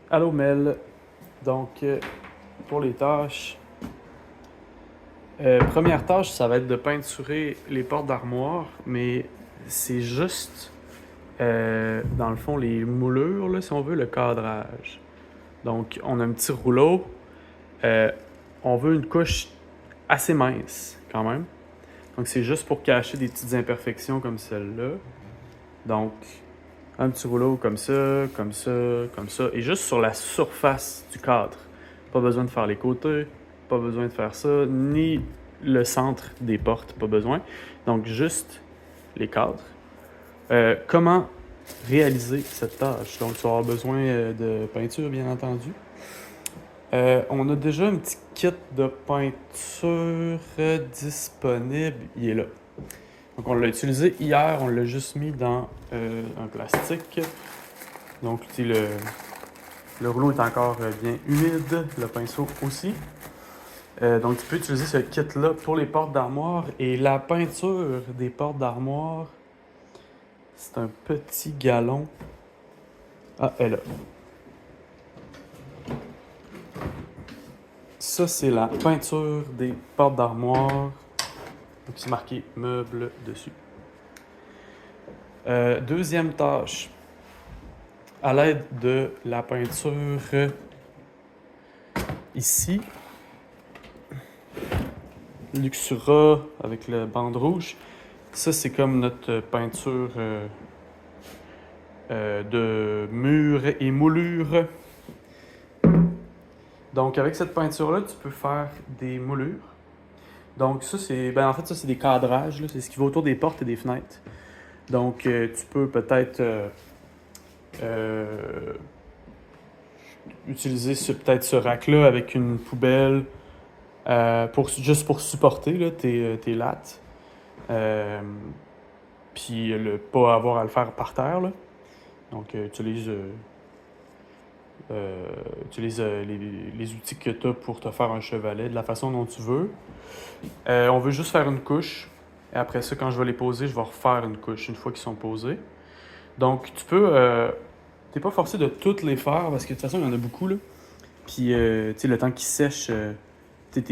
Allô Mel. Donc, pour les tâches, première tâche, ça va être de peinturer les portes d'armoire, mais c'est juste, dans le fond, les moulures, là, si on veut, le cadrage. Donc, on a un petit rouleau. euh, on veut une couche assez mince, quand même. Donc, c'est juste pour cacher des petites imperfections comme celle-là. Donc, un petit rouleau comme ça, comme ça, comme ça, et juste sur la surface du cadre. Pas besoin de faire les côtés, pas besoin de faire ça, ni le centre des portes, pas besoin. Donc juste les cadres. Comment réaliser cette tâche? Donc tu vas avoir besoin de peinture, bien entendu. On a déjà un petit kit de peinture disponible. Il est là. Donc on l'a utilisé hier, on l'a juste mis dans un plastique. Donc le rouleau est encore bien humide, le pinceau aussi. Donc tu peux utiliser ce kit-là pour les portes d'armoire. Et la peinture des portes d'armoire, c'est un petit galon. Ah, elle est là. Ça, c'est la peinture des portes d'armoire. Donc c'est marqué meuble dessus. Deuxième tâche. À l'aide de la peinture ici, Luxura avec le bande rouge. Ça, c'est comme notre peinture de mur et moulure. Donc, avec cette peinture-là, tu peux faire des moulures. Donc, ça, c'est. Ben, en fait, ça, c'est des cadrages. C'est ce qui va autour des portes et des fenêtres. Donc, tu peux peut-être euh, utiliser peut-être ce rack-là avec une poubelle juste pour supporter là, tes lattes. Puis pas avoir à le faire par terre. Là. Donc, utilise les outils que tu as pour te faire un chevalet de la façon dont tu veux. On veut juste faire une couche. Et après ça, quand je vais les poser, je vais refaire une couche une fois qu'ils sont posés. Donc, tu peux. T'es pas forcé de toutes les faire parce que de toute façon, il y en a beaucoup. Là. Puis, tu sais, le temps qu'ils sèchent, tu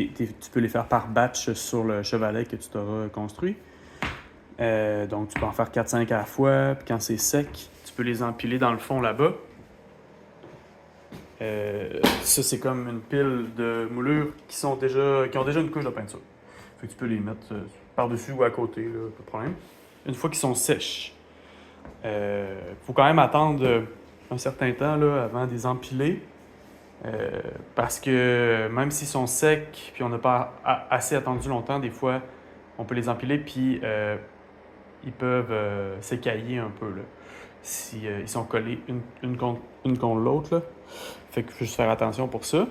peux les faire par batch sur le chevalet que tu t'auras construit. Donc, tu peux en faire 4-5 à la fois. Puis, quand c'est sec, tu peux les empiler dans le fond là-bas. Ça, c'est comme une pile de moulures qui ont déjà une couche de peinture. Fait que tu peux les mettre par-dessus ou à côté, là, pas de problème. Une fois qu'ils sont sèches, faut quand même attendre un certain temps là, avant de les empiler. Parce que même s'ils sont secs, puis on n'a pas assez attendu longtemps, des fois, on peut les empiler, puis ils peuvent s'écailler un peu, là, si ils sont collés une contre l'autre. Là. Fait qu'il faut juste faire attention pour ça.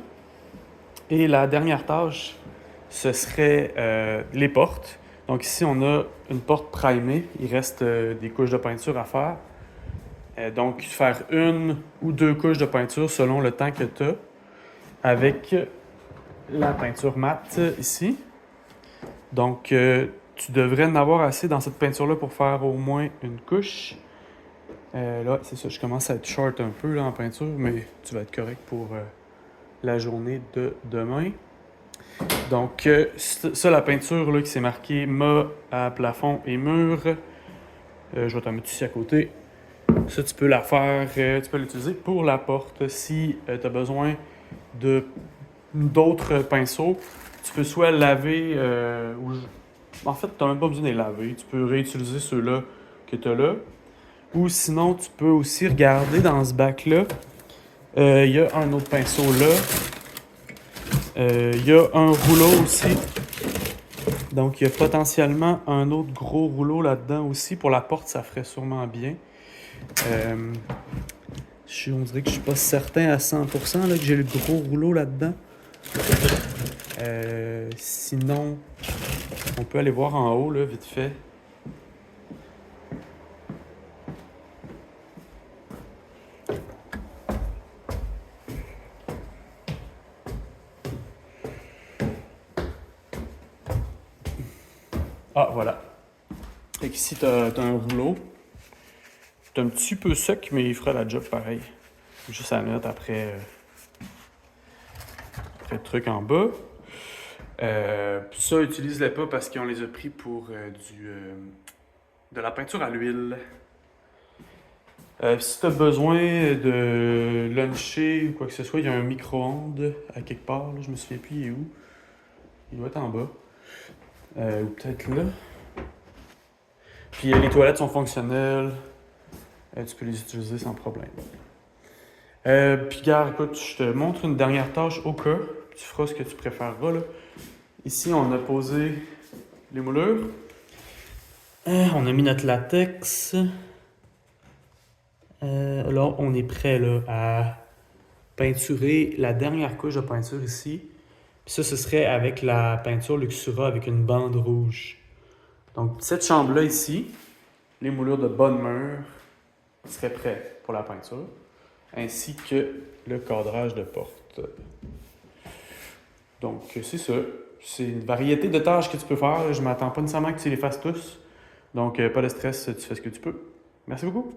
Et la dernière tâche, ce serait les portes. Donc ici, on a une porte primée. Il reste des couches de peinture à faire. Donc, faire une ou deux couches de peinture selon le temps que tu as avec la peinture mate ici. Donc, tu devrais en avoir assez dans cette peinture-là pour faire au moins une couche. Là, c'est ça, je commence à être short un peu là, en peinture, mais tu vas être correct pour la journée de demain. Donc, ça, la peinture là, qui s'est marquée mât à plafond et mur. Je vais t'en mettre ici à côté. Ça, tu peux la faire, tu peux l'utiliser pour la porte. Si tu as besoin d'autres pinceaux, tu peux soit laver en fait, tu n'as même pas besoin de les laver. Tu peux réutiliser ceux-là que tu as là. Ou sinon, tu peux aussi regarder dans ce bac-là. Il y a un autre pinceau là. Il y a un rouleau aussi. Donc, il y a potentiellement un autre gros rouleau là-dedans aussi. Pour la porte, ça ferait sûrement bien. On dirait que je suis pas certain à 100% là, que j'ai le gros rouleau là-dedans. Sinon, on peut aller voir en haut, là, vite fait. Ah, voilà. Fait qu'ici, t'as un rouleau. C'est un petit peu sec, mais il fera la job pareil. Juste à mettre après le truc en bas. Ça, utilise-les pas parce qu'on les a pris pour de la peinture à l'huile. Si tu as besoin de luncher ou quoi que ce soit, il y a un micro-ondes à quelque part. Là, je me souviens plus, il est où. Il doit être en bas. Ou peut-être là. Puis les toilettes sont fonctionnelles. Tu peux les utiliser sans problème. Puis gars, écoute, je te montre une dernière tâche au cas. Tu feras ce que tu préféreras. Là. Ici, on a posé les moulures. On a mis notre latex. Là, on est prêt là, à peinturer la dernière couche de peinture ici. Puis ça, ce serait avec la peinture Luxura avec une bande rouge. Donc, cette chambre-là ici, les moulures de bonne mur seraient prêts pour la peinture, ainsi que le cadrage de porte. Donc, c'est ça. C'est une variété de tâches que tu peux faire. Je ne m'attends pas nécessairement que tu les fasses tous. Donc, pas de stress, tu fais ce que tu peux. Merci beaucoup.